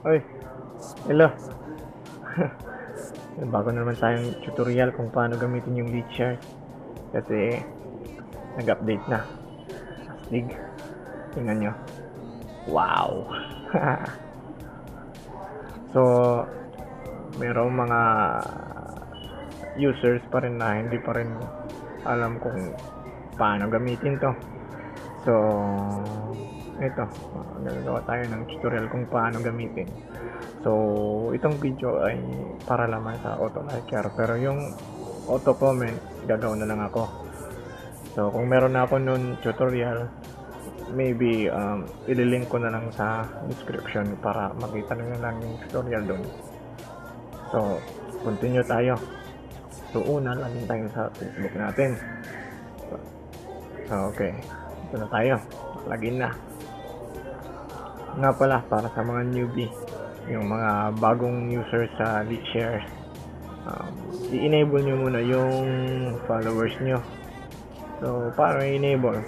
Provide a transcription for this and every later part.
Oy, hello. Bago na naman tayong tutorial kung paano gamitin yung lead chart. Kasi nag-update na. Astig. Tingnan nyo. Wow. So, merong mga users pa rin na hindi pa rin alam kung paano gamitin to. So, ito, gagawa tayo ng tutorial kung paano gamitin. So, itong video ay para lamang sa auto liker, pero yung auto comment gagawin na lang ako. So, kung meron na ako nun tutorial, maybe ililink ko na lang sa description para makita nyo lang yung tutorial dun. So, continue tayo. So, una, login tayo sa Facebook natin. So, okay. Ito na tayo. Login na. Nga pala, para sa mga newbie, yung mga bagong users sa Leadshare, i-enable nyo muna yung followers nyo. So, para i-enable,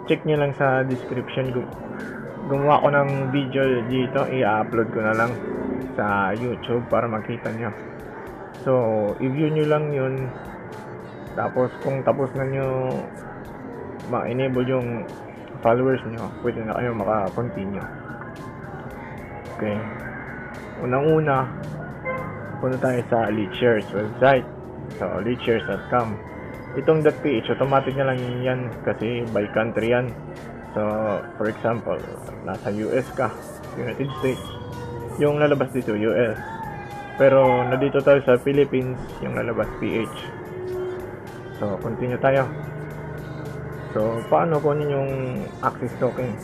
check nyo lang sa description. Gumawa ko ng video dito, i-upload ko na lang sa YouTube para makita nyo. So, i-view nyo lang yun. Tapos, kung tapos na nyo ma-enable yung followers nyo, pwede na kayo maka-continue. Okay. Unang-una, punta tayo sa Leadshares website. So, leadshares.com. Itong .ph, automatic na lang yan kasi by country yan. So, for example, nasa US ka, United States, yung lalabas dito, US. Pero, nandito tayo sa Philippines, yung lalabas PH. So, continue tayo. So, paano kunin yung access token?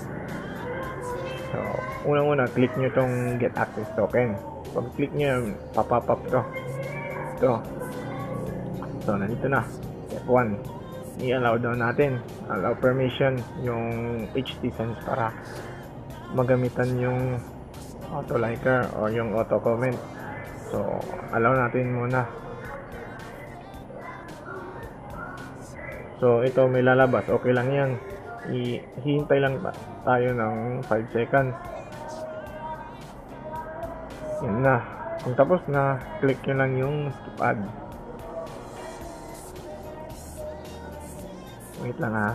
So, unang-una, click nyo itong get access token. Pag click nyo, papap up to. Ito. So, nandito na. Step 1. I-allow daw natin. Allow permission yung HTSense para magamitan yung auto liker o yung auto comment. So, allow natin muna. So, ito may lalabas. Okay lang yan. Hihintay lang tayo ng 5 seconds. Yan na. Kung tapos na, click nyo lang yung skip ad. Wait lang ha.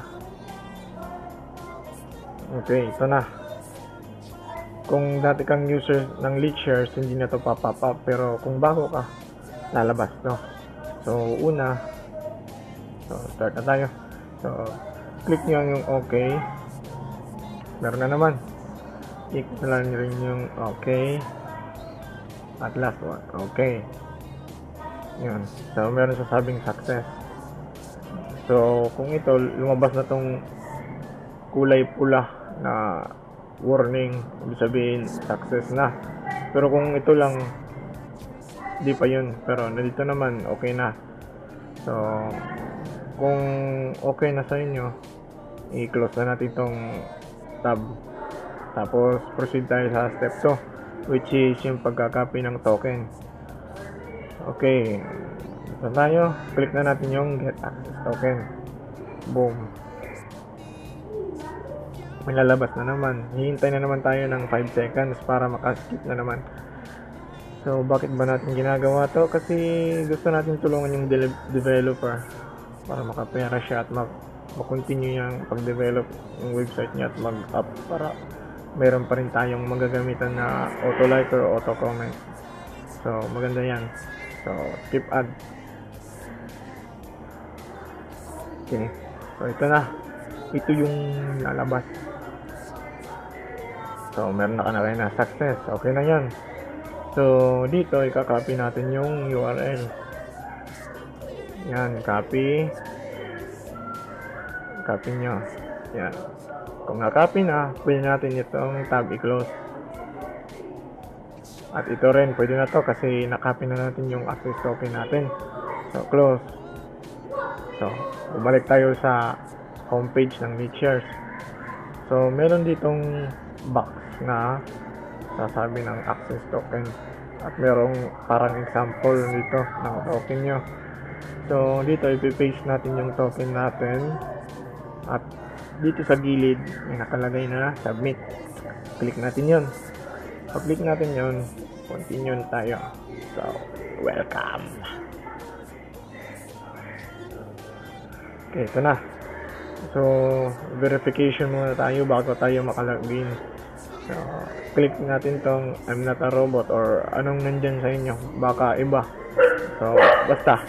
Okay, ito na. Kung dati kang user ng Leadshares, hindi na to pop up. Pero kung bago ka, lalabas to. So, una, so, start na tayo. So, click nyo yung okay. Meron na naman. Click na lang rin yung okay. At last one, okay. Yun. So, meron sasabing success. So, kung ito, lumabas na tong kulay pula na warning, ibig sabihin, success na. Pero kung ito lang, di pa yun. Pero, nandito naman, okay na. So, kung okay na sa inyo, i-close na natin itong tab. Tapos, proceed tayo sa step 2, which is yung pagkakopy ng token. Okay. So, tayo, click na natin yung get access token. Boom. May lalabas na naman. Hihintay na naman tayo ng 5 seconds para makaskip na naman. So, bakit ba natin ginagawa to? Kasi gusto natin tulungan yung developer para makapera siya at mag-continue yung pag-develop yung website niya at mag-up para meron pa rin tayong magagamitan na auto liker o auto comment. So, maganda yan. So, skip ad. Okay. So, ito na. Ito yung lalabas. So, meron na kanina na success. Okay na yan. So, dito, i-copy natin yung URL. Yan, copy. Copy nyo. Yan. Kung na-copy na, pwede natin itong tab i-close. At ito rin, pwede na to kasi na-copy na natin yung access token natin. So, close. So, bumalik tayo sa homepage ng Leadshares. So, meron ditong box na sasabi ng access token. At merong parang example dito ng token nyo. So, dito ipipaste natin yung token natin. At dito sa gilid may nakalagay na submit. Click natin yon. Pag-click natin yon, continue tayo. So, welcome. Okay, ito na. So, verification muna tayo bago tayo makalagin. So, click natin tong I'm not a robot or anong nandyan sa inyo. Baka iba. So, basta,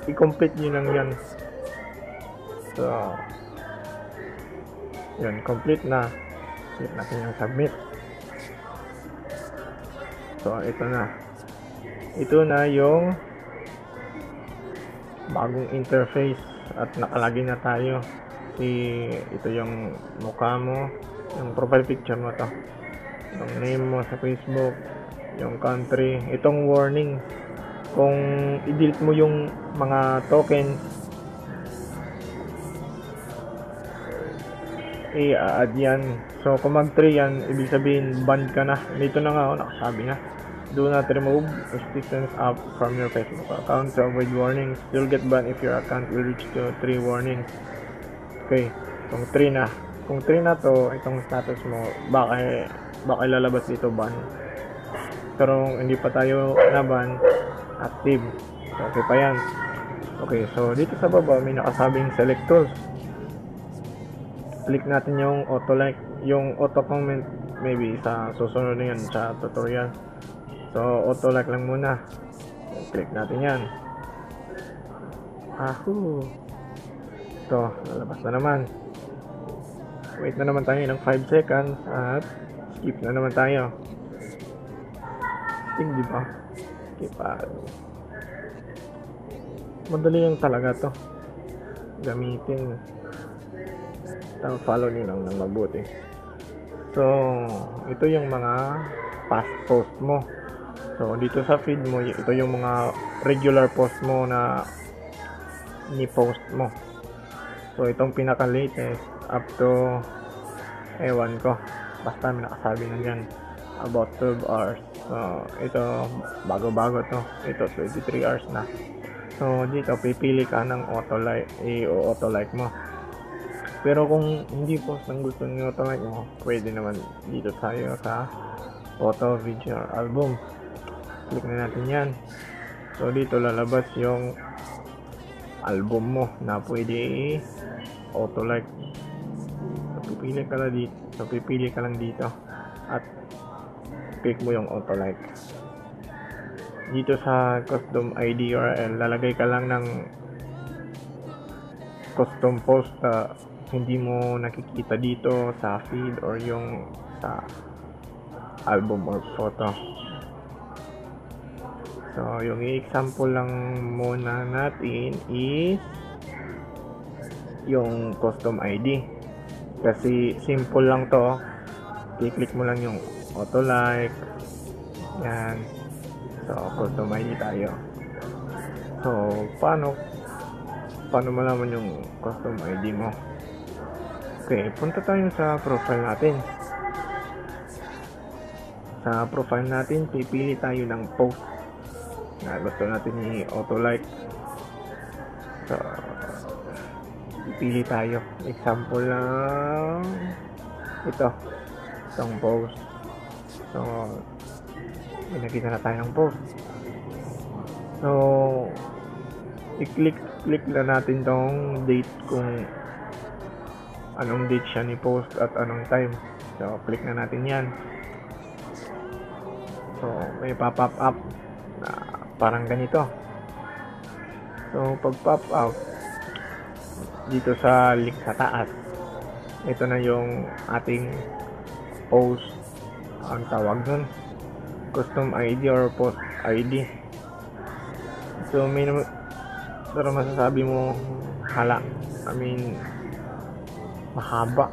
i-complete nyo lang yan. So, yun, complete na. Click natin yung submit. So, ito na. Ito na yung bagong interface at nakalagin na tayo. Ito yung mukha mo, yung profile picture mo to, yung name mo sa Facebook, yung country, itong warning kung i-delete mo yung mga token, i-add yan. So kung mag-3 yan, ibig sabihin banned ka na. Dito na nga, nakasabi na, do not remove restrictions app from your Facebook account to avoid warnings. You'll get banned if your account will reach to 3 warnings. Okay, kung 3 na. Kung 3 na to, itong status mo, baka lalabas dito ban. Pero hindi pa tayo na-ban, active. So, okay pa yan. Okay, so dito sa baba, may nakasabing select tools. Click natin yung auto-like. Yung auto-comment, maybe sa susunod na yan sa tutorial. So, auto-like lang muna. Click natin yan. Ahoo! Ito, lalabas na naman. Wait na naman tayo ng 5 seconds at skip na naman tayo. Skip, di ba? Skip madali lang talaga to gamitin. Follow nyo lang ng mabuti. So, ito yung mga past post mo. So, dito sa feed mo, ito yung mga regular post mo na ni-post mo. So, itong pinaka-latest up to, ewan ko, basta may nakasabi na dyan, about 12 hours. So, ito, bago-bago to. Ito, 23 hours na. So, dito, pipili ka ng auto-like mo. Pero kung hindi post ng gusto ng auto-like mo, pwede naman dito tayo sa auto video album. Click na natin yan. So, dito lalabas yung album mo na pwede auto-like. So, pipili ka lang dito at click mo yung auto-like. Dito sa custom ID URL, lalagay ka lang ng custom post na hindi mo nakikita dito sa feed or yung sa album or photo. So, yung i-example lang muna natin is yung custom ID. Kasi simple lang to. I-click mo lang yung auto-like. Yan. So, custom ID tayo. So, paano malaman yung custom ID mo? Okay, punta tayo sa profile natin. Sa profile natin, pipili tayo ng post na gusto natin i-auto-like. So, pipili tayo. Example lang itong post. So, may nakita na tayong post. So, i-click na natin tong date kung anong date siya ni-post at anong time. So, click na natin yan. So, may pop-up up na parang ganito. So, pag pop up dito sa link sa taas, ito na yung ating post. Ang tawag nun, custom ID or post ID. So, pero masasabi mo, mahaba.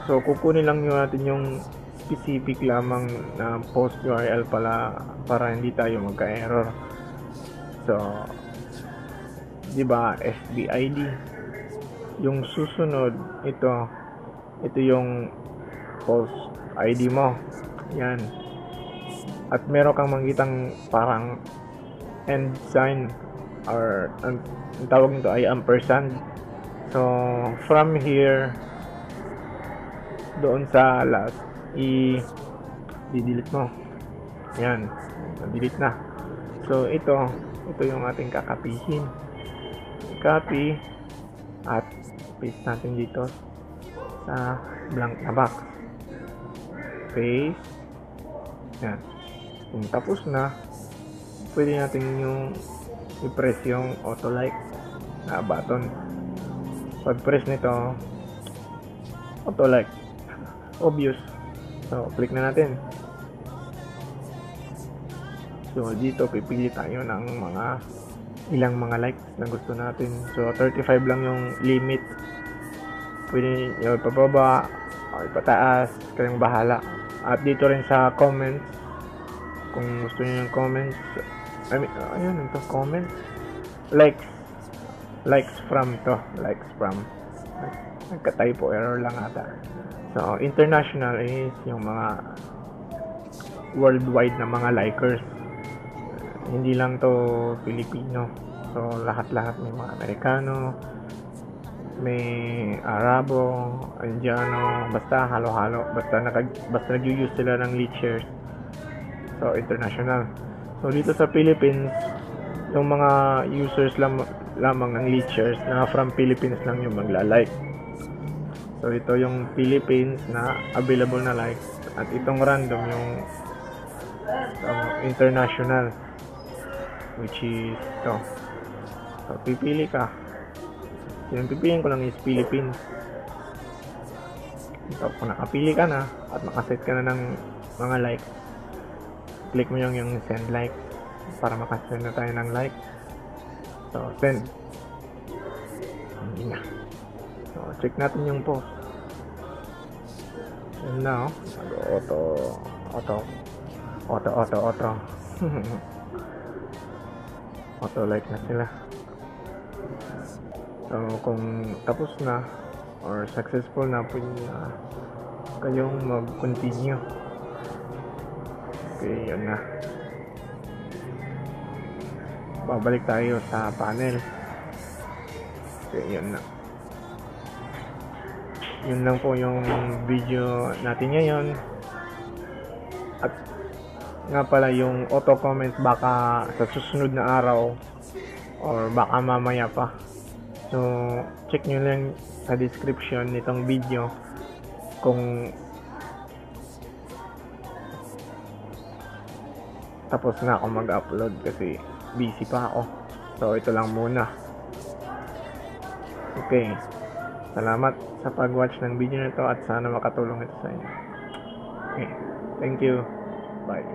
So, kukunin lang natin yung specific lamang na post URL para hindi tayo magka-error. So, di ba, FBID. Yung susunod, ito yung post ID mo. Yan. At meron kang makitang parang end sign or ang tawag nito ay ampersand. So, from here, doon sa last, i-delete mo. Yan, delete na. So, ito yung ating kakapihin. Copy at paste natin dito sa blank na box. Paste. Yan. Kung tapos na, pwede natin yung i-press yung auto like na button. Pag press nito, auto like, obvious. So, click na natin. So, dito pipili tayo ng ilang mga likes na gusto natin. So, 35 lang yung limit. Pwede nyo ipababa o ipataas, kayong bahala. At dito rin sa comments, kung gusto nyo yung comments, ayun, ito, comments, likes from, nagka-typo error lang ata. So, international is yung mga worldwide na mga likers. Hindi lang to Filipino. So, lahat-lahat, may mga Amerikano, may Arabo, Indiano, basta halo-halo, basta nag-use sila ng leechers. So, international. So, dito sa Philippines, yung mga users lamang ng leechers na from Philippines lang yung magla-like. So, ito yung Philippines na available na likes. At itong random yung international, which is ito. So, pipili ka. Yung pipiliin ko lang is Philippines. So, kung nakapili ka na at nakaset ka na ng mga likes, click mo yung send like para makasend na tayo ng like. So, send. Hindi na. So, check natin yung post. And now, auto auto like na sila. So, kung tapos na or successful na, pwede na kayong mag-continue. Okay, yun na. Babalik tayo sa panel. Okay, yun na. Yun lang po yung video natin ngayon. At nga pala, yung auto comments baka sa susunod na araw or baka mamaya pa. So, check nyo lang sa description nitong video kung tapos na ako mag-upload kasi busy pa ako. So, ito lang muna. Okay. Salamat sa pag-watch ng video na ito at sana makatulong ito sa inyo. Okay. Thank you. Bye.